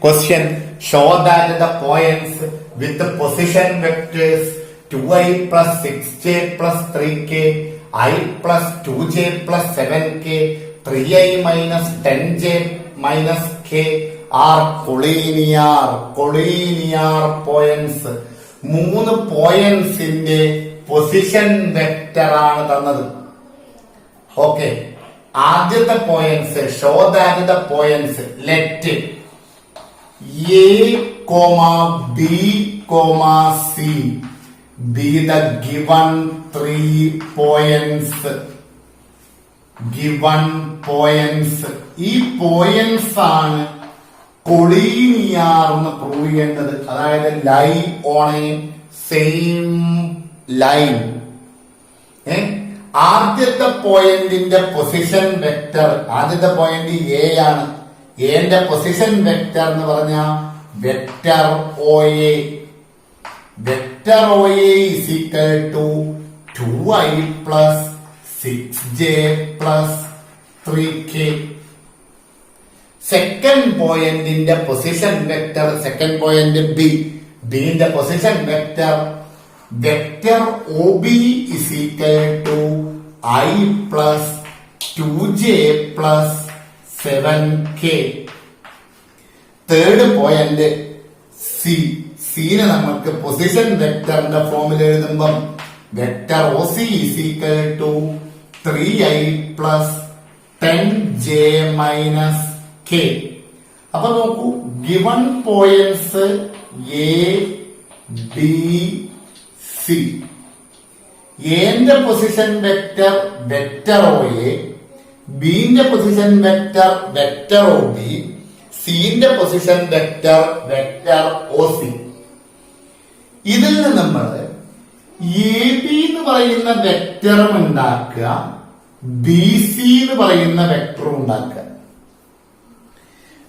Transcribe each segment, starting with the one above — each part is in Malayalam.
Question. Show that the points with the position vectors 2i plus 6j plus 3k, I plus 2j plus 7k, 3i minus 10j minus k are collinear points. 3 പോയിന്റ്സിന്റെ പൊസിഷൻ വെക്ടർ ആണ് തന്നത്. ഓക്കെ, ആദ്യത്തെ points show that the points let A, B, C be the given 3 points. ഈ പോയിന്റ്സ് ആണ് കൊളീനിയർ എന്ന് പ്രൂവ് ചെയ്യേണ്ടത്. അതായത് lie on a same line. ആദ്യത്തെ പോയിന്റിന്റെ പൊസിഷൻ വെക്ടർ, ആദ്യത്തെ പോയിന്റ് എ ആണ്. എന്റെ പൊസിഷൻ വെക്ടർ എന്ന് പറഞ്ഞ vector O A. Vector O A is equal to 2i plus 6j plus 3k. Second പോയിന്റിന്റെ position vector, second point B, ബിന്റെ position vector vector O B is equal to i plus 2j plus 7k. Third point C, സീനെ നമുക്ക് പൊസിഷൻ വെക്ടറിന്റെ ഫോമിൽ എഴുതുമ്പം vector O C is equal to 3i plus 10j minus k. അപ്പൊ നോക്കൂ, given points A B C. എന്റെ position vector vector O A, ബിന്റെ position vector vector O B, സിന്റെ position vector vector O C. ഇതിൽ നിന്ന് നമ്മൾ എ ബി എന്ന് പറയുന്ന വെക്ടറും ഉണ്ടാക്കുക, ബി സി എന്ന് പറയുന്ന വെക്ടറും ഉണ്ടാക്കുക.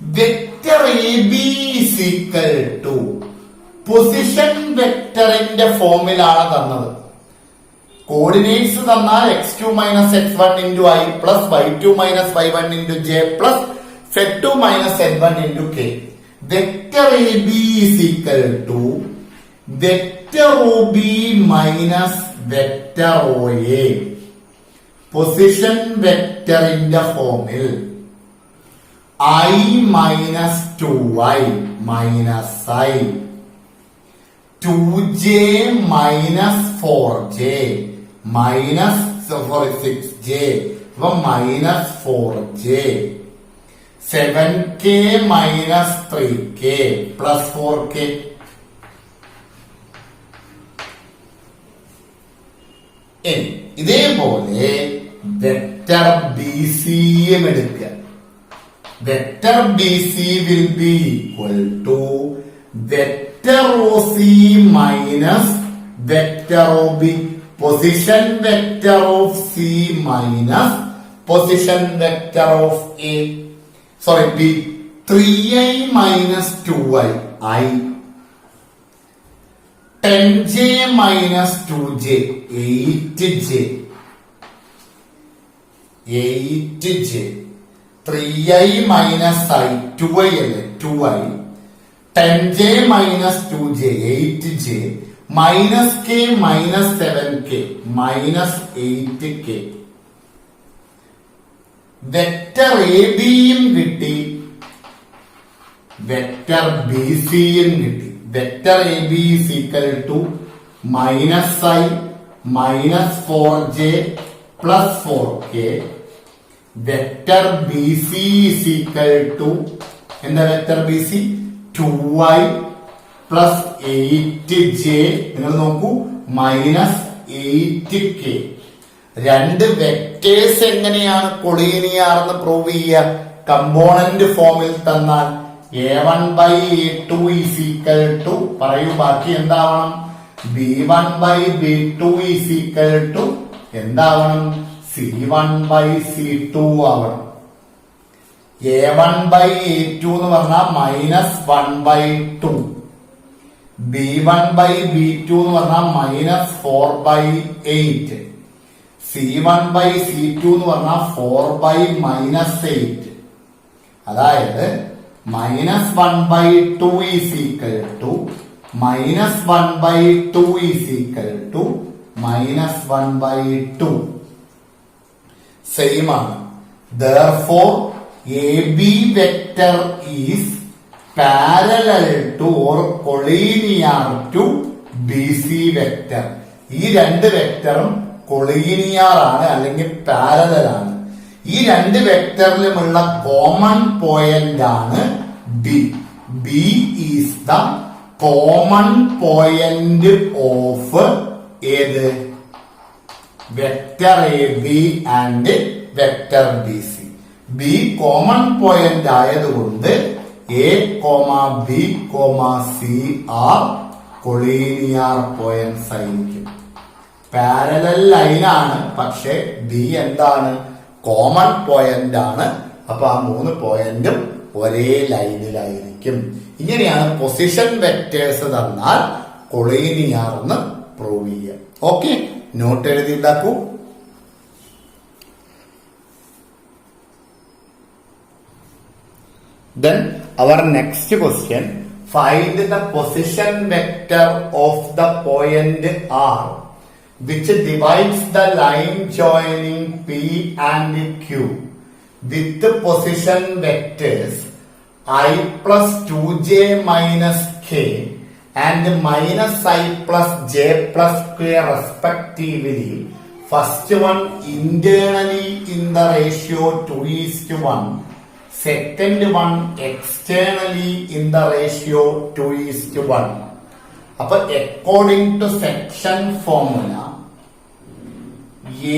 Vector A B is equal to position വെക്ടറിന്റെ ഫോമിലാണ് തന്നത്. കോർഡിനേറ്റ്സ് തന്നാൽ x2 minus x1 into I plus y2 minus y1 into J plus z2 minus z1 into K. Vector A B is equal to vector O B minus vector O A. Position വെക്ടറിന്റെ ഫോമിൽ i minus 2i minus i, 2j minus 4j minus 6j minus 4j, 7k minus 3k plus 4k. ഇതേപോലെ വെക്ടർ ബി സിയും എടുക്കുക. Vector B C will be equal to vector O C minus vector O B. Position vector of C minus position vector of A, sorry B. 3i minus 2i i, 10j minus 2j 8j, 8j. 3i minus i 2i അല്ലേ 2i, 10j minus 2j 8j minus k minus 7k minus 8k. Vector A ബിയും കിട്ടി, വെക്ടർ ബി സിയും കിട്ടി. Vector A B is equal to minus i minus 4j plus 4k. Vector B C is equal to എന്താ vector B C 2i plus 8j. നിങ്ങൾ നോക്കൂ, മൈനസ് 8k. രണ്ട് വെക്ടേഴ്സ് എങ്ങനെയാണ് കൊളീനിയർ എന്ന് പ്രൂവ് ചെയ്യുക? കമ്പോണന്റ് ഫോമിൽ തന്നാൽ a1 by a2 is equal to, പറയൂ ബാക്കി എന്താവണം? b1 by b2 is equal to എന്താവണം? c1 by c2 ആവണം. a1 by a2 എന്ന് പറഞ്ഞാൽ minus 1 by 2, b1 by b2 എന്ന് പറഞ്ഞാൽ minus 4 by 8, c1 by c2 എന്ന് പറഞ്ഞാൽ 4 by minus 8. അതായത് minus 1 by 2 is equal to minus 1 by 2 is equal to minus 1 by 2. Same ആണ്. Therefore, AB vector is parallel to or collinear to BC vector. ഈ രണ്ട് വെക്ടറും കൊളീനിയർ ആണ് അല്ലെങ്കിൽ പാരലൽ ആണ്. ഈ രണ്ട് വെക്ടറിലുമുള്ള കോമൺ പോയിന്റ് ആണ് B. B is the common point of ഏത് vector A B and vector B C. B common point ആയതുകൊണ്ട് A comma B comma C are collinear points ആയിരിക്കും. പാരലൽ ലൈനാണ്, പക്ഷെ ബി എന്താണ് കോമൺ പോയിന്റ് ആണ്. അപ്പൊ ആ 3 പോയിന്റും ഒരേ ലൈനിലായിരിക്കും. ഇങ്ങനെയാണ് പൊസിഷൻ വെക്ടേഴ്സ് തന്നാൽ കൊളീനിയർ എന്ന് പ്രൂവ് ചെയ്യുക. ഓക്കെ, നോട്ട് എഴുതിണ്ടാക്കൂ. Then our next question, find the position vector of the point R which divides the line joining P and Q with the position vectors I plus 2j minus k and minus I plus j plus k respectively. First one internally in the ratio 2:1. Second one externally in the ratio 2:1. അപ്പൊ according to section formula,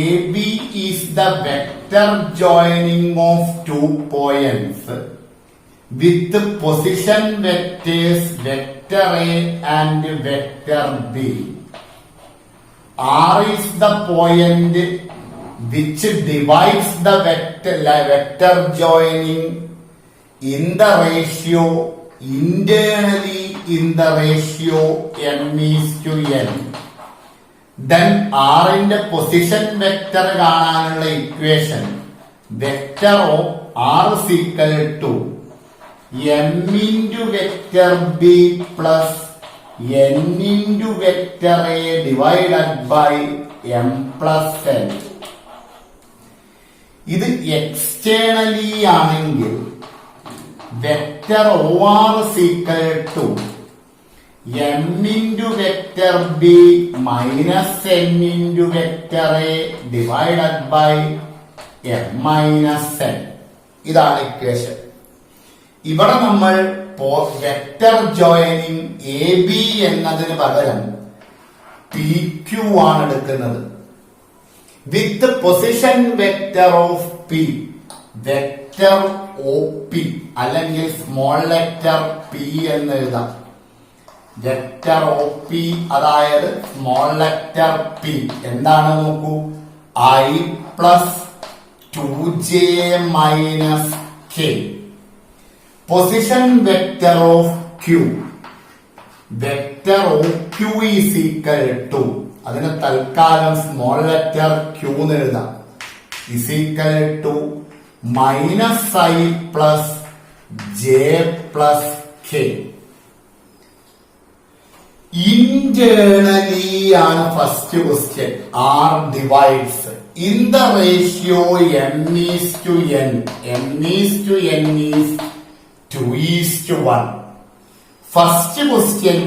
AB is the vector joining of 2 points with position vectors vector A and vector B. R is the point which divides the vector joining in the ratio internally in the ratio n:n. Then R ന്റെ പൊസിഷൻ വെക്ടർ കാണാനുള്ള equation vector of R is equal to m into vector B plus n into vector A divided by m plus n. ഇത് എക്സ്റ്റേണലി ആണെങ്കിൽ vector OR is equal to m into vector B minus n into vector A divided by m minus n. ഇതാണ് ഇക്വേഷൻ. ഇവിടെ നമ്മൾ വെക്ടർ ജോയിനിങ് എ ബി എന്നതിന് പകരം പി ക്യു ആണ് എടുക്കുന്നത്. With position vector of P, vector O P അല്ലെങ്കിൽ സ്മോൾ ലെറ്റർ പി എന്ന് എഴുതാം. വെക്ടർ ഒ പി അതായത് സ്മോൾ ലെറ്റർ പി എന്താണ് നോക്കൂ, i plus 2j minus k. Position vector of Q, vector O Q is equal to, അതിന് തൽക്കാലം സ്മോൾ ലെറ്റർ ക്യൂ എന്ന് എഴുതാം, is equal to minus i plus j plus k. Internally ആണ് first question. R divides in the ratio m:n. m:n is 2:1. First question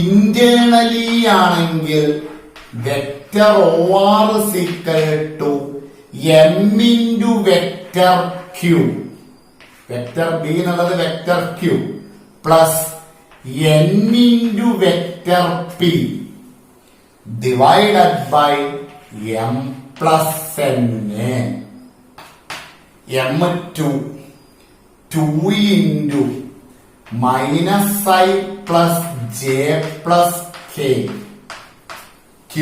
internally ആണെങ്കിൽ vector OR is equal to m into vector q, vector B എന്നുള്ളത് vector q plus n into vector p divided by m plus n. m2 into minus I plus j plus k, q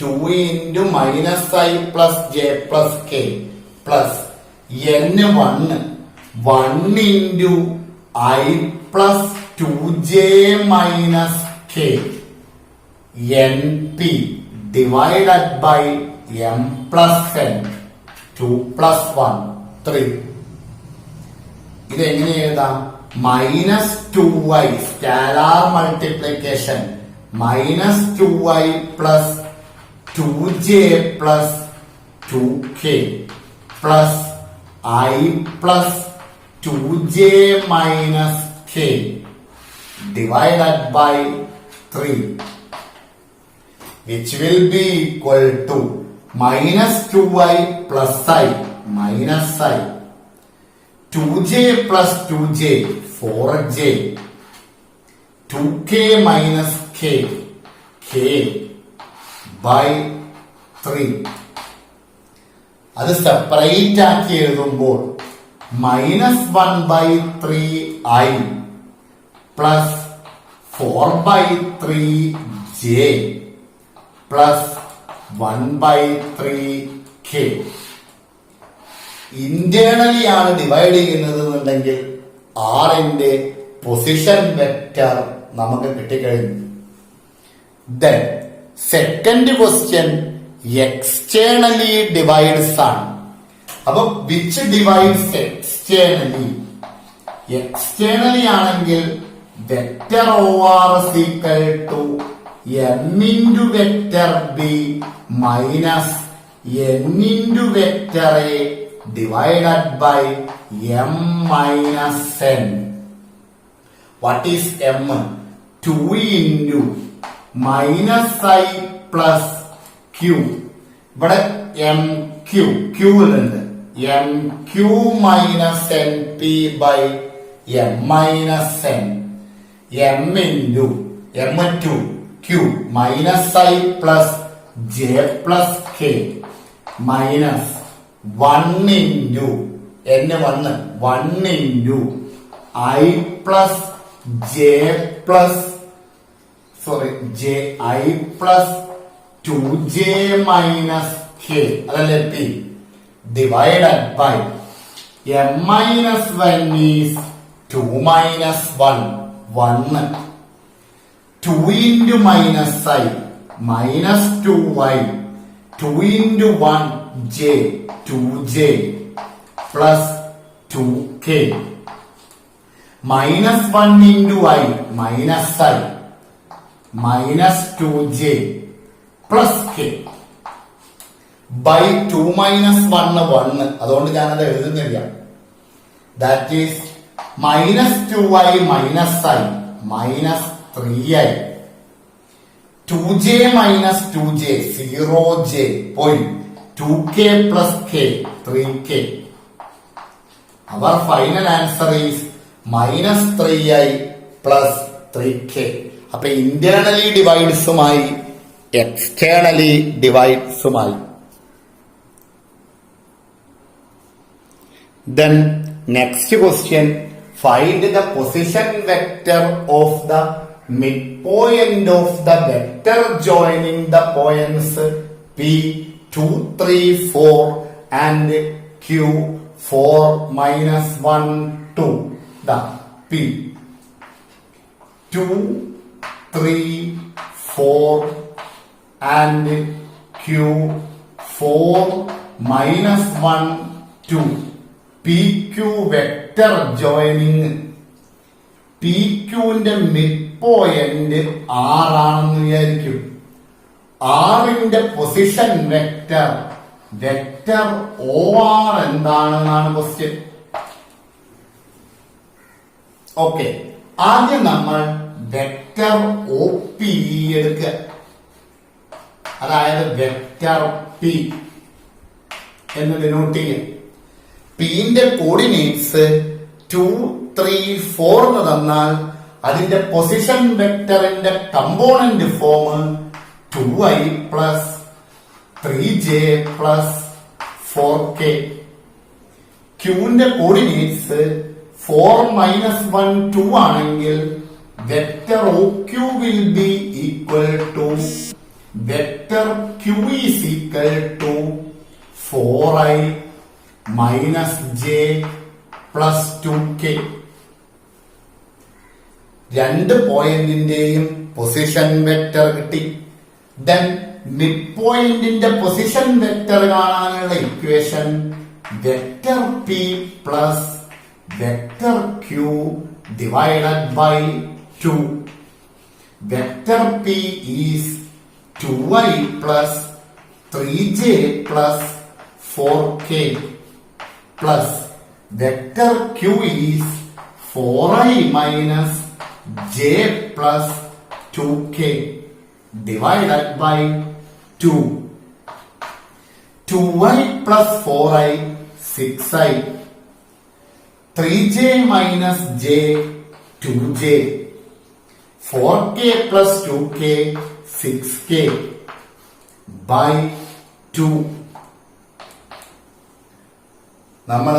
2 into minus I plus j plus k plus n1 into I plus 2j minus k np divided by m plus n. 2 plus 1 3. ഇത് എങ്ങനെ എഴുതാം? -2y scalar multiplication -2y plus 2j plus 2k plus I plus 2j minus k divided by 3, which will be equal to -2y plus I minus I, 2j plus 2j 4j, 2k minus k by 3. അത് സെപ്പറേറ്റ് ആക്കി എഴുതുമ്പോൾ -1/3i plus 4/3j plus 1/3k. Internally ആണ് ഡിവൈഡ് ചെയ്യുന്നത് എന്നുണ്ടെങ്കിൽ ആറിന്റെ പൊസിഷൻ വെക്റ്റർ നമുക്ക് കിട്ടിക്കഴിഞ്ഞു. Then second question externally divides ആണ്. അപ്പൊ വിച്ച് ഡിവൈഡ്സ് എക്സ്റ്റേണലി? എക്സ്റ്റേണലി ആണെങ്കിൽ vector OR is equal to m into vector b minus n into vector a divided by m minus n. What is m? 2 into minus I plus q. ഇവിടെ mq ഉണ്ട്. mq minus np by m minus n. m into m2 q minus I plus j plus k minus 1 into n1 into I plus j I plus 2j minus k അതല്ലേ p divided by m minus 1 is 2 minus 1 2 into minus I minus 2y 2 into 1 j 2j plus 2k minus 1 into I minus I minus 2j plus k by 2 minus 1 അതുകൊണ്ട് ഞാനത് എഴുതുന്നില്ല. That is minus 2i minus I minus 3i 2j minus 2j 0j point 2k plus k 3k. Our final answer is minus 3i plus 3k. അപ്പൊ ഇന്റേണലി ഡിവൈഡ്സുമായി എക്സ്റ്റേണലി ഡിവൈഡ്സുമായി. Then next question, find the position vector of the midpoint of the vector joining the points P 2, 3, 4 and Q 4, -1, 2. The P 2, 3, 4 and Q 4, -1, 2. PQ vector joining. PQന്റെ മിഡ് പോയിന്റ് R ആണെന്ന് വിചാരിക്കും. ആറിന്റെ പൊസിഷൻ വെക്ടർ OR എന്താണെന്നാണ് ക്വസ്റ്റ്യൻ. ഓക്കെ, ആദ്യം നമ്മൾ വെക്ടർ OP എടുക്കുക. അതായത് വെക്ടർ P എന്ന് ഡിനോട്ട് ചെയ്യും. പിന്റെ കോർഡിനേറ്റ്സ് 2, 3, 4 എന്ന് തന്നാൽ അതിന്റെ പൊസിഷൻ വെക്ടറിന്റെ component form 2i plus 3j plus 4k. ക്യൂന്റെ കോർഡിനേറ്റ്സ് 4, -1, 2 ആണെങ്കിൽ vector OQ will be equal to vector Q is equal to 4i minus j plus 2k. രണ്ട് പോയിന്റിന്റെയും പൊസിഷൻ വെക്ടർ കിട്ടി. ദെൻ മിഡ് പോയിന്റിന്റെ പൊസിഷൻ വെക്ടർ കാണാനുള്ള equation vector P plus vector q divided by 2. Vector p is 2i plus 3j plus 4k plus vector q is 4i minus j plus 2k divided by 2. 2i plus 4i 6i, 3j minus j 2j, 4k plus 2k 6k by 2. നമ്മൾ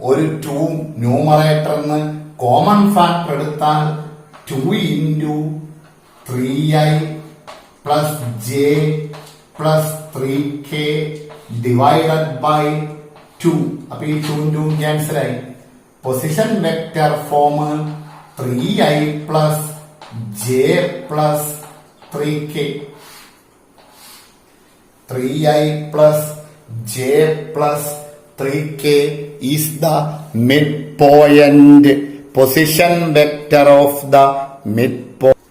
ഒരു 2 ന്യൂമറേറ്ററിന് കോമൺ ഫാക്ടർ എടുത്താൽ 2 into 3i plus j plus 3k divided by 2. അപ്പൊ ഈ 2 ക്യാൻസൽ ആയി. Position vector form 3i plus j plus 3k. 3i plus j plus 3k is the midpoint. Position vector of the midpoint.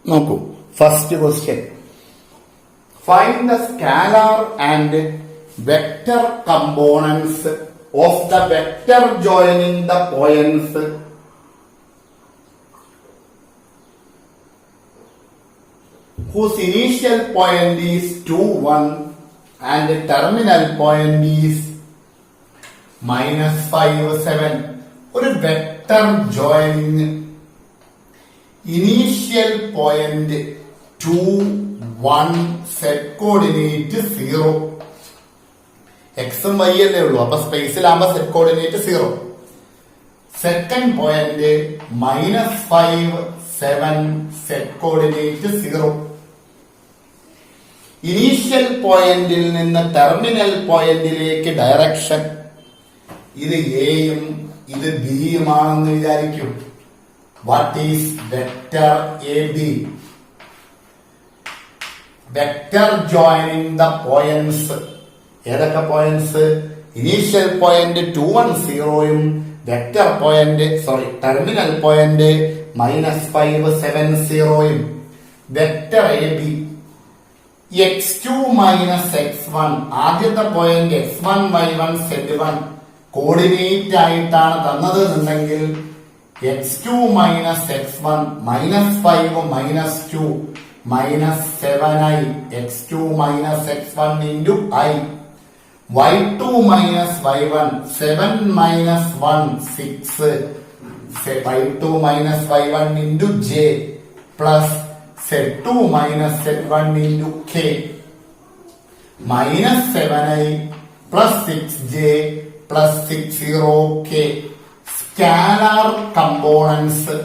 നോക്കൂ, first question. Find the scalar and vector components of the vector joining the points whose initial point is 2, 1 and terminal point is -5, 7. ഒരു vector joining initial point 2, 1, z coordinate 0. എക്സും വൈ അല്ലേ ഉള്ളൂ, അപ്പൊ സ്പേസിലാകുമ്പോ z coordinate 0. Second point -5, 7, z coordinate 0. Initial പോയിന്റിൽ നിന്ന് ടെർമിനൽ പോയിന്റിലേക്ക് ഡയറക്ഷൻ. ഇത് എയും ഇത് ബിയുമാണെന്ന് വിചാരിക്കും. What is vector A B? Vector joining the points. ഏതൊക്കെ പോയിന്റ്സ്? ഇനീഷ്യൽ പോയിന്റ് 2, 1, 0യും വെക്ടർ പോയിന്റ് ടെർമിനൽ പോയിന്റ് -5, 7, 0യും. Vector A B x2 minus x1. ആദ്യത്തെ point x1, y1, z1 coordinate ആയിട്ടാണ് തന്നത് എന്നുണ്ടെങ്കിൽ x2 minus x1 -5 -2 -7i x2 minus x1 into i. y2 minus y1 7 minus 1 6 y2 minus y1 into j plus z2 minus z1 into k minus 7i plus 6j plus 60k. Scalar components.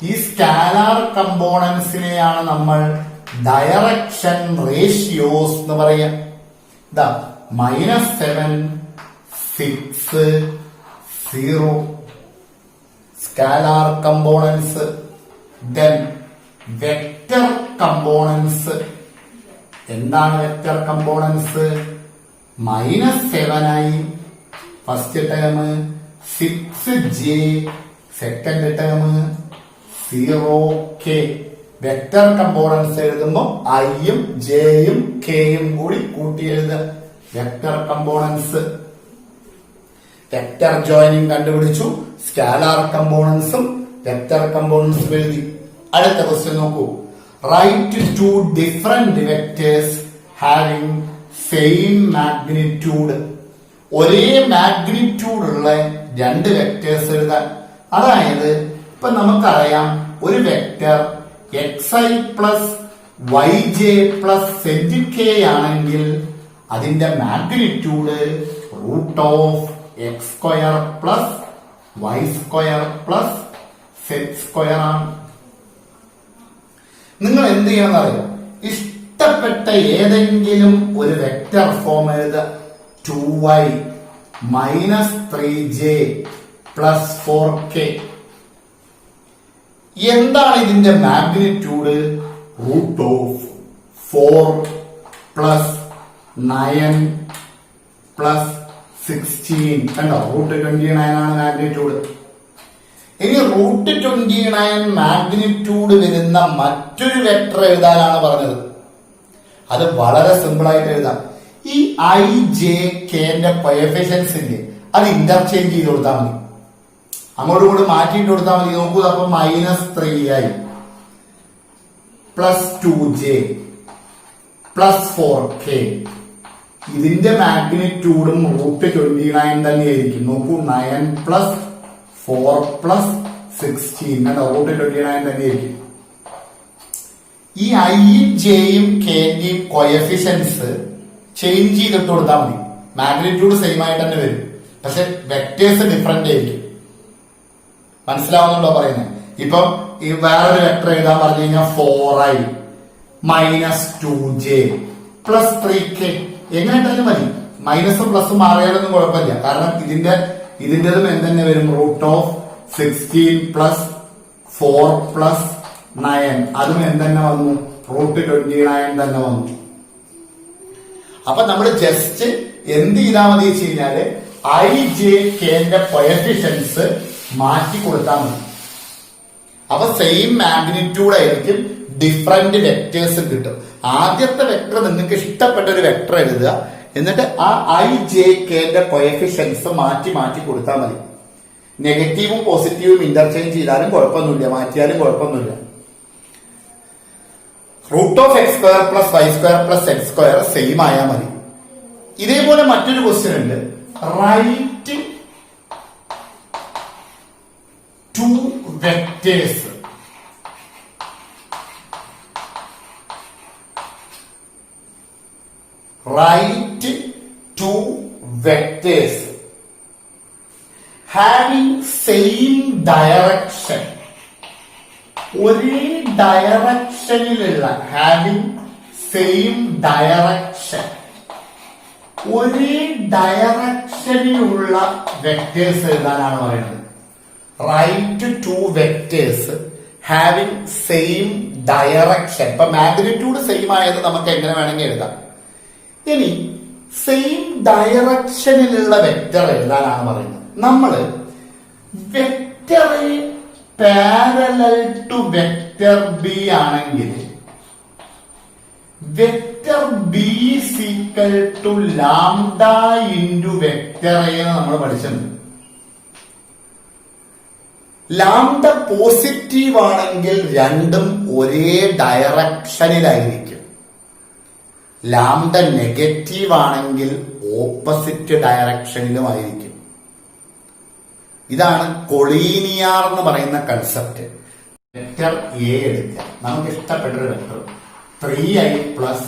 ഈ സ്കാലാർ കമ്പോണൻസിനെയാണ് നമ്മൾ ഡയറക്ഷൻ റേഷ്യോസ് എന്ന് പറയാം. ഇതാ -7, 6, 0 scalar components. Then vector components. എന്താണ് vector components? -7i first term, 6j second term, 0k. Vector components എഴുതുമ്പോൾ ഐയും ജെയും കെയും കൂടി കൂട്ടി എഴുതുക. Vector components. വെക്ടർ ജോയിനിങ് കണ്ടുപിടിച്ചു. സ്കാലാർ കമ്പോണൻസും വെക്ടർ കമ്പോണൻസും എഴുതി. അടുത്ത ക്വസ്റ്റ്യൻ നോക്കൂ. Write 2 different vectors having same magnitude. ഒരേ മാഗ്നിറ്റ്യൂഡ് ഉള്ള 2 വെക്ടേഴ്സ് എഴുതാൻ. അതായത് ഇപ്പൊ നമുക്കറിയാം ഒരു vector xi plus yj plus zk ആണെങ്കിൽ അതിന്റെ magnitude √x² plus y² plus z² ആണ്. നിങ്ങൾ എന്ത് ചെയ്യണമെന്ന് അറിയാം? ഇഷ്ടപ്പെട്ട ഏതെങ്കിലും ഒരു വെക്ടർ ഫോം എഴുതുക. 2y minus 3j plus 4k. എന്താണ് ഇതിന്റെ മാഗ്നിറ്റ്യൂഡ്? √4 plus 9 plus 16 കണ്ടോ, √29 ആണ് മാഗ്നിറ്റ്യൂഡ്. ഇനി √29 മാഗ്നിറ്റ്യൂഡ് വരുന്ന മറ്റൊരു വെക്ടർ എഴുതാനാണ് പറഞ്ഞത്. അത് വളരെ സിമ്പിൾ ആയിട്ട് എഴുതാം. ഈ ഐ ജെ കെന്റെ കോഎഫിഷ്യൻസ് ഇല്ലേ, അത് ഇന്റർചേഞ്ച് ചെയ്ത് കൊടുത്താൽ മതി, അങ്ങോട്ടും ഇങ്ങോട്ടും മാറ്റിയിട്ട് കൊടുത്താൽ മതി. നോക്കൂ, അപ്പൊ -3i +2j +4k ഇതിന്റെ മാഗ്നിറ്റ്യൂഡും √29 തന്നെയായിരിക്കും. നോക്കൂ, 9 + 4 + 16 √29 തന്നെയായിരിക്കും. ഈ ഐയും ജെയും കെന്റെയും കോഎഫിഷ്യൻസ് ചേഞ്ച് ചെയ്തിട്ട് കൊടുത്താൽ മതി, മാഗ്നിറ്റ്യൂഡ് സെയിം ആയിട്ട് തന്നെ വരും, പക്ഷെ വെക്ടേഴ്സ് ഡിഫറെന്റ് ആയിരിക്കും. മനസ്സിലാവുന്നുണ്ടോ പറയുന്നത്? ഇപ്പൊ ഈ വേറൊരു വെക്ടർ എഴുതാൻ പറഞ്ഞു കഴിഞ്ഞാൽ 4i -2j +3k എങ്ങനെ ഇട്ടാലും മതി. മൈനസും പ്ലസും മാറിയാലൊന്നും കുഴപ്പമില്ല, കാരണം ഇതിന്റെതും എന്തെന്നെ വരും, √16 + 4 + 9 അതും എന്തെന്നെ വന്നു, √29 തന്നെ വന്നു. അപ്പൊ നമ്മൾ ജസ്റ്റ് എന്ത് ചെയ്താൽ മതി വെച്ച് കഴിഞ്ഞാല് ഐ ജെ കെന്റെ കോഎഫിഷ്യൻസ് മാറ്റി കൊടുത്താൽ മതി. അപ്പൊ സെയിം മാഗ്നിറ്റ്യൂഡ് ആയിരിക്കും, ഡിഫറെന്റ് വെക്ടേഴ്സ് കിട്ടും. ആദ്യത്തെ വെക്ടർ നിങ്ങൾക്ക് ഇഷ്ടപ്പെട്ട ഒരു വെക്ടർ എഴുതുക, എന്നിട്ട് ആ ഐ ജെ കെന്റെ കോഎഫിഷ്യൻസ് മാറ്റി മാറ്റി കൊടുത്താൽ മതി. നെഗറ്റീവും പോസിറ്റീവും ഇന്റർചേഞ്ച് ചെയ്താലും കുഴപ്പമൊന്നുമില്ല, മാറ്റിയാലും കുഴപ്പമൊന്നുമില്ല. √x² + y² + x² സെയിം ആയാൽ മതി. ഇതേപോലെ മറ്റൊരു ക്വസ്റ്റ്യൻ ഉണ്ട്, right 2 vectors. Write 2 vectors having same direction. ഒരേ ഡയറക്ഷനിലുള്ള, ഹാവിംഗ് സെയിം ഡയറക്ഷൻ, ഒരേ ഡയറക്ഷനിലുള്ള വെക്ടേഴ്സ് എഴുതാനാണ് പറയുന്നത്. Right 2 vectors having same direction. ഇപ്പൊ മാഗ്നിറ്റ്യൂഡ് സെയിം ആയത് നമുക്ക് എങ്ങനെ വേണമെങ്കിൽ എഴുതാം. ഇനി സെയിം ഡയറക്ഷനിലുള്ള വെക്ടർ എഴുതാനാണ് പറയുന്നത്. നമ്മള് വെക്ടറെ പാരലൽ ടു വെക്ടർ ബി ആണെങ്കിൽ vector B equal to lambda into vector A എന്ന് നമ്മൾ പഠിച്ചിട്ടുണ്ട്. ലാംഡ പോസിറ്റീവ് ആണെങ്കിൽ രണ്ടും ഒരേ ഡയറക്ഷനിലായിരിക്കും. ലാംഡ നെഗറ്റീവ് ആണെങ്കിൽ ഓപ്പോസിറ്റ് ഡയറക്ഷനിലുമായിരിക്കും. ഇതാണ് കൊളീനിയർ എന്ന് പറയുന്ന കൺസെപ്റ്റ്. വെക്ടർ എ എടുക്കുക, നമുക്ക് ഇഷ്ടപ്പെട്ടൊരു വെക്ടർ 3i +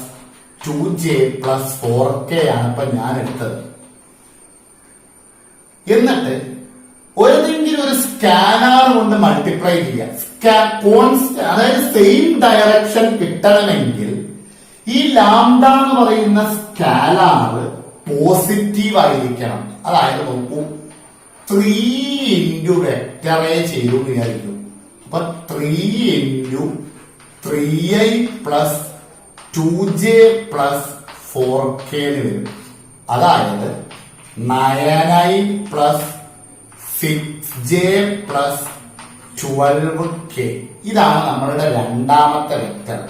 2j + 4k ആണ് ഇപ്പൊ ഞാൻ എടുത്തത്. എന്നിട്ട് ഏതെങ്കിലും ഒരു സ്കാലാർ കൊണ്ട് മൾട്ടിപ്ലൈ ചെയ്യുക. അതായത് സെയിം ഡയറക്ഷൻ കിട്ടണമെങ്കിൽ ഈ ലാംഡ എന്ന് പറയുന്ന സ്കാലാർ പോസിറ്റീവ് ആയിരിക്കണം. അതായത് നോക്കൂ, 3 ഇൻറ്റു വെക്ടർ എ ചെയ്തു വിചാരിക്കും. അപ്പൊ 3 ഇൻറ്റു 3i + 2j + 4k വരും. അതായത് 9i + 6j + 12k. ഇതാണ് നമ്മളുടെ രണ്ടാമത്തെ വെക്ടർ.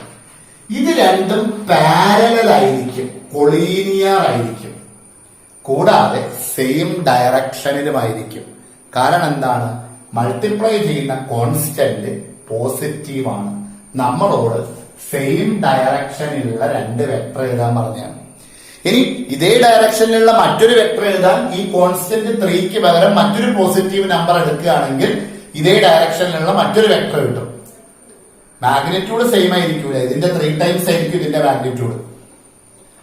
ഇത് രണ്ടും പാരലൽ ആയിരിക്കും, കൊളീനിയർ ആയിരിക്കും, കൂടാതെ സെയിം ഡയറക്ഷനിലുമായിരിക്കും. കാരണം എന്താണ്, മൾട്ടിപ്ലൈ ചെയ്യുന്ന കോൺസ്റ്റന്റ് പോസിറ്റീവ് ആണ്. നമ്മളോട് സെയിം ഡയറക്ഷനിലുള്ള 2 വെക്ടർ എഴുതാൻ പറഞ്ഞാണ്. ഇനി ഇതേ ഡയറക്ഷനിലുള്ള മറ്റൊരു വെക്ടർ എഴുതാൻ ഈ കോൺസ്റ്റന്റ് 3ക്ക് പകരം മറ്റൊരു പോസിറ്റീവ് നമ്പർ എടുക്കുകയാണെങ്കിൽ ഇതേ ഡയറക്ഷനിലുള്ള മറ്റൊരു വെക്ടർ കിട്ടും. മാഗ്നിറ്റ്യൂഡ് സെയിം ആയിരിക്കൂല, ഇതിന്റെ 3 ടൈംസ് ആയിരിക്കും ഇതിന്റെ മാഗ്നിറ്റ്യൂഡ്.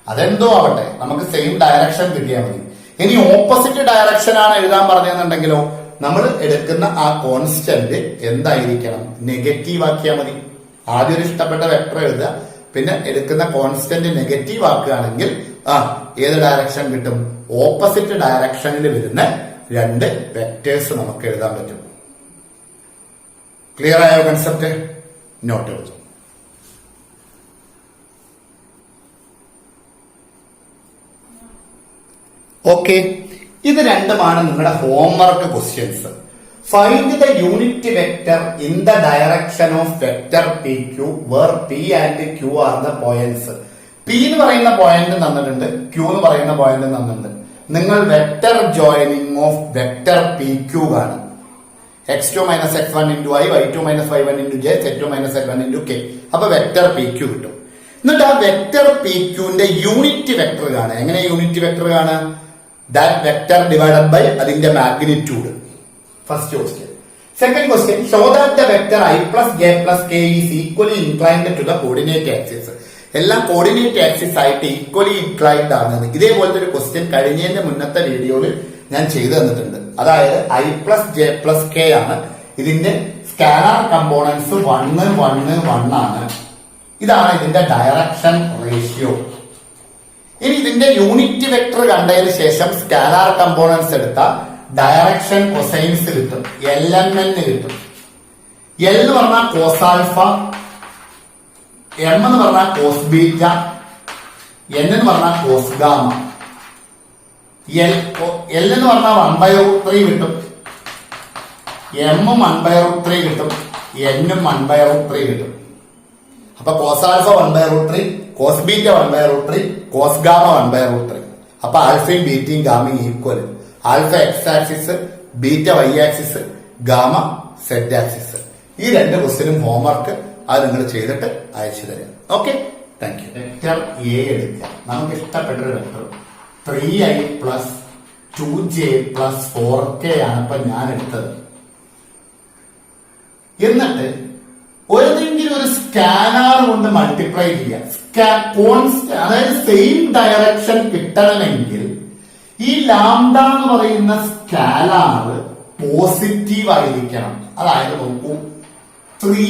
അതെന്തോ ആവട്ടെ, നമുക്ക് സെയിം ഡയറക്ഷൻ കിട്ടിയാൽ മതി. ഇനി ഓപ്പോസിറ്റ് ഡയറക്ഷൻ ആണ് എഴുതാൻ പറഞ്ഞെന്നുണ്ടെങ്കിലോ നമ്മൾ എടുക്കുന്ന ആ കോൺസ്റ്റന്റ് എന്തായിരിക്കണം, നെഗറ്റീവ് ആക്കിയാൽ മതി. ആദ്യം ഒരു ഇഷ്ടപ്പെട്ട വെക്ടർ എഴുതുക, പിന്നെ എടുക്കുന്ന കോൺസ്റ്റന്റ് നെഗറ്റീവ് ആക്കുകയാണെങ്കിൽ ഏത് ഡയറക്ഷൻ കിട്ടും, ഓപ്പോസിറ്റ് ഡയറക്ഷനിൽ വരുന്ന 2 വെക്ടേഴ്സ് നമുക്ക് എഴുതാൻ പറ്റും. ക്ലിയർ ആയോ കൺസെപ്റ്റ്? നോട്ട് എഴുതും. ഓക്കെ, ഇത് രണ്ടുമാണ് നിങ്ങളുടെ homework questions. Find the unit vector in the direction of vector P Q where P and Q are the points. P എന്ന് പറയുന്ന പോയിന്റ് തന്നിട്ടുണ്ട്, ക്യൂ എന്ന് പറയുന്ന പോയിന്റ് തന്നിട്ടുണ്ട്. നിങ്ങൾ vector joining of vector P Q കാണും. x2 - x1 × i, y2 - y1 × j, z2 - z1 × k. അപ്പൊ വെക്ടർ പി ക്യൂ കിട്ടും. എന്നിട്ട് ആ വെക്ടർ പി ക്യൂന്റെ യൂണിറ്റ് വെക്ടർ കാണുക. എങ്ങനെ യൂണിറ്റ് വെക്ടർ കാണുക? ദാറ്റ് വെക്ടർ ഡിവൈഡഡ് ബൈ അതിന്റെ magnitude. First question. Second question, show that the vector i + j + k is equally inclined to the coordinate axis. എല്ലാം കോർഡിനേറ്റ് ആക്സിസ് ആയിട്ട് ഈക്വലി ഇൻക്ലൈൻഡ് ആണ്. ഇതേപോലത്തെ ഒരു ക്വസ്റ്റ്യൻ കഴിഞ്ഞതിന്റെ മുന്നത്തെ വീഡിയോയിൽ ഞാൻ ചെയ്തു തന്നിട്ടുണ്ട്. അതായത് i + j + k ആണ്. ഇതിന്റെ സ്കാലാർ കമ്പോണൻസ് 1 1 1 ആണ്. ഇതാണ് ഇതിന്റെ ഡയറക്ഷൻ റേഷ്യോ. ഇനി ഇതിന്റെ യൂണിറ്റ് വെക്ടർ കണ്ടതിന് ശേഷം സ്കാലാർ കമ്പോണൻസ് എടുത്ത ഡയറക്ഷൻ കൊസൈൻസ് കിട്ടും, LMN കിട്ടും. L എന്ന് പറഞ്ഞാൽ കോസ് ആൽഫ, M എന്ന് പറഞ്ഞാൽ കോസ് ബീറ്റ, N എന്ന് പറഞ്ഞാൽ കോസ് ഗാമ. L എന്ന് പറഞ്ഞാൽ 1/√3 കിട്ടും, M 1/√3 കിട്ടും, N 1/√3 കിട്ടും. അപ്പൊ cos alpha 1/√3, cos beta 1/√3, cos gamma 1/√3. അപ്പൊ ആൽഫയും ബീറ്റയും ഗാമയും equal. Alpha X axis, beta Y axis, gamma Z axis. ഈ രണ്ട് ക്വസ്റ്റ്യനും ഹോംവർക്ക് അത് നിങ്ങൾ ചെയ്തിട്ട് അയച്ചു തരാം. Okay, thank you. Vector A എടുക്കാം. നമുക്ക് ഇഷ്ടപ്പെട്ടൊരു വെക്ടർ 3i + 2j + 4k ആണ് ഇപ്പൊ ഞാൻ എടുത്തത്. എന്നിട്ട് ഏതെങ്കിലും ഒരു സ്കാലാർ കൊണ്ട് മൾട്ടിപ്ലൈ ചെയ്യാം. അതായത് സെയിം ഡയറക്ഷൻ കിട്ടണമെങ്കിൽ ഈ ലാംഡ എന്ന് പറയുന്ന സ്കാലാർ പോസിറ്റീവ് ആയിരിക്കണം. അതായത് നോക്കൂ, 3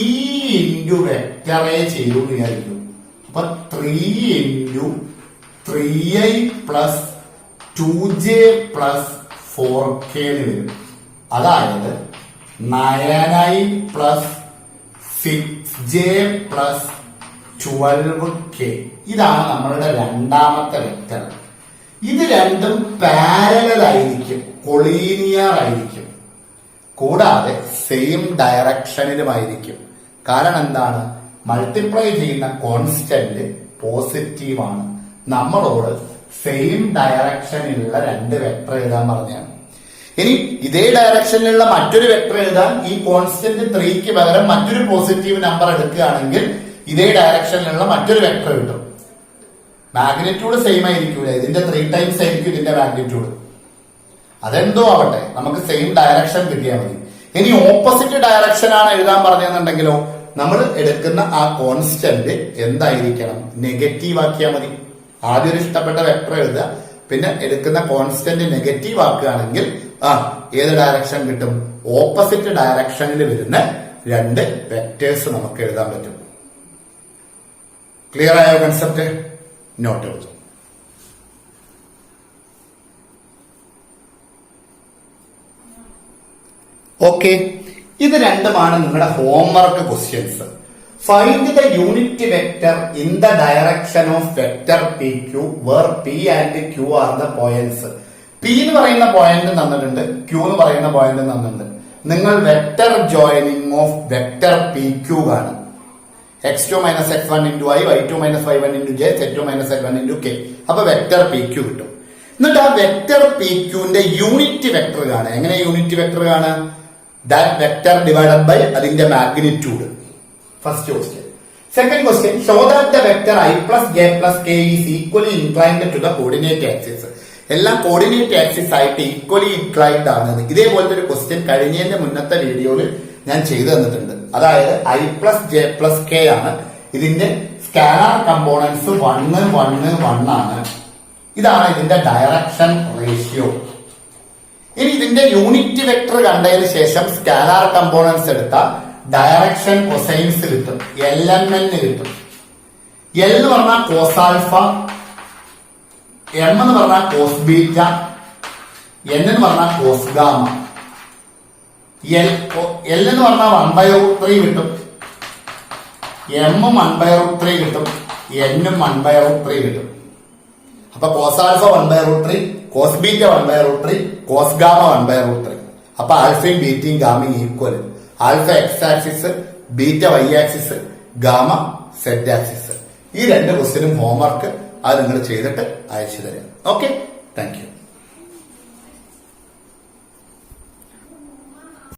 × വെക്ടറെ ചെയ്യൂ വിചാരിക്കും. അപ്പൊ 3 × 3i + 2j + 4k വരും. അതായത് 9i + 6j + 12k. ഇതാണ് നമ്മളുടെ രണ്ടാമത്തെ വെക്ടർ. ഇത് രണ്ടും പാരലൽ ആയിരിക്കും, കൊളീനിയർ ആയിരിക്കും, കൂടാതെ സെയിം ഡയറക്ഷനിലുമായിരിക്കും. കാരണം എന്താണ്? മൾട്ടിപ്ലൈ ചെയ്യുന്ന കോൺസ്റ്റന്റ് പോസിറ്റീവ് ആണ്. നമ്മളോട് സെയിം ഡയറക്ഷനിലുള്ള രണ്ട് വെക്ടർ എഴുതാൻ പറഞ്ഞാണ്. ഇനി ഇതേ ഡയറക്ഷനിലുള്ള മറ്റൊരു വെക്ടർ എഴുതാൻ ഈ കോൺസ്റ്റന്റ് 3ക്ക് പകരം മറ്റൊരു പോസിറ്റീവ് നമ്പർ എടുക്കുകയാണെങ്കിൽ ഇതേ ഡയറക്ഷനിലുള്ള മറ്റൊരു വെക്ടർ കിട്ടും. മാഗ്നിറ്റ്യൂഡ് സെയിം ആയിരിക്കൂല, ഇതിന്റെ 3 ടൈംസ് ആയിരിക്കും ഇതിന്റെ മാഗ്നിറ്റ്യൂഡ്. അതെന്തോ ആവട്ടെ, നമുക്ക് സെയിം ഡയറക്ഷൻ കിട്ടിയാൽ മതി. ഇനി ഓപ്പോസിറ്റ് ഡയറക്ഷൻ ആണ് എഴുതാൻ പറഞ്ഞെന്നുണ്ടെങ്കിലോ നമ്മൾ എടുക്കുന്ന ആ കോൺസ്റ്റന്റ് എന്തായിരിക്കണം? നെഗറ്റീവ് ആക്കിയാൽ മതി. ആദ്യം ഒരു ഇഷ്ടപ്പെട്ട വെക്ടർ എഴുതുക, പിന്നെ എടുക്കുന്ന കോൺസ്റ്റന്റ് നെഗറ്റീവ് ആക്കുകയാണെങ്കിൽ ഏത് ഡയറക്ഷൻ കിട്ടും? ഓപ്പോസിറ്റ് ഡയറക്ഷനിൽ വരുന്ന രണ്ട് വെക്ടേഴ്സ് നമുക്ക് എഴുതാൻ പറ്റും. ക്ലിയർ ആയ കൺസെപ്റ്റ്? നോട്ട് എഴുതും. ഓക്കെ, ഇത് രണ്ടുമാണ് നിങ്ങളുടെ homework questions. Find the unit vector in the direction of vector P Q where P and Q are the points. P എന്ന് പറയുന്ന പോയിന്റ് തന്നിട്ടുണ്ട്, ക്യൂ എന്ന് പറയുന്ന പോയിന്റ് തന്നിട്ടുണ്ട്. നിങ്ങൾ vector joining of vector P Q കാണും. x2 - x1 × i, y2 - y1 × j, z2 - z1 × k. അപ്പൊ വെക്ടർ പി ക്യൂ കിട്ടും. എന്നിട്ട് ആ വെക്ടർ പി ക്യൂന്റെ യൂണിറ്റ് വെക്ടർ കാണുക. എങ്ങനെ യൂണിറ്റ് വെക്ടർ കാണുക? ദാറ്റ് വെക്ടർ ഡിവൈഡഡ് ബൈ അതിന്റെ magnitude. First question. Second question, show that the vector i + j + k is equally inclined to the coordinate axis. എല്ലാം കോർഡിനേറ്റ് ആക്സിസ് ആയിട്ട് ഈക്വലി ഇൻക്ലൈൻഡ് ആണ്. ഇതേപോലത്തെ ഒരു ക്വസ്റ്റ്യൻ കഴിഞ്ഞതിന്റെ മുന്നത്തെ വീഡിയോയിൽ ഞാൻ ചെയ്തു തന്നിട്ടുണ്ട്. അതായത് i + j + k ആണ്. ഇതിന്റെ സ്കാലാർ കമ്പോണൻസ് 1 1 1 ആണ്. ഇതാണ് ഇതിന്റെ ഡയറക്ഷൻ റേഷ്യോ. ഇനി ഇതിന്റെ യൂണിറ്റ് വെക്ടർ കണ്ടതിന് ശേഷം സ്കാലാർ കമ്പോണൻസ് എടുത്ത ഡയറക്ഷൻ കൊസൈൻസ് കിട്ടും, LMN കിട്ടും. L എന്ന് പറഞ്ഞാൽ കോസ് ആൽഫ, M എന്ന് പറഞ്ഞാൽ കോസ് ബീറ്റ, N എന്ന് പറഞ്ഞാൽ കോസ് ഗാമ. L എന്ന് പറഞ്ഞാൽ 1/√3 കിട്ടും, M 1/√3 കിട്ടും, N 1/√3 കിട്ടും. അപ്പൊ cos alpha 1/√3, cos beta 1/√3 cos gamma 1/√3. അപ്പൊ ആൽഫയും ബീറ്റയും ഗാമയും equal. Alpha X axis, beta Y axis, gamma Z axis. ഈ രണ്ട് ക്വസ്റ്റ്യനും ഹോംവർക്ക് അത് നിങ്ങൾ ചെയ്തിട്ട് അയച്ചു തരാം. Okay, thank U.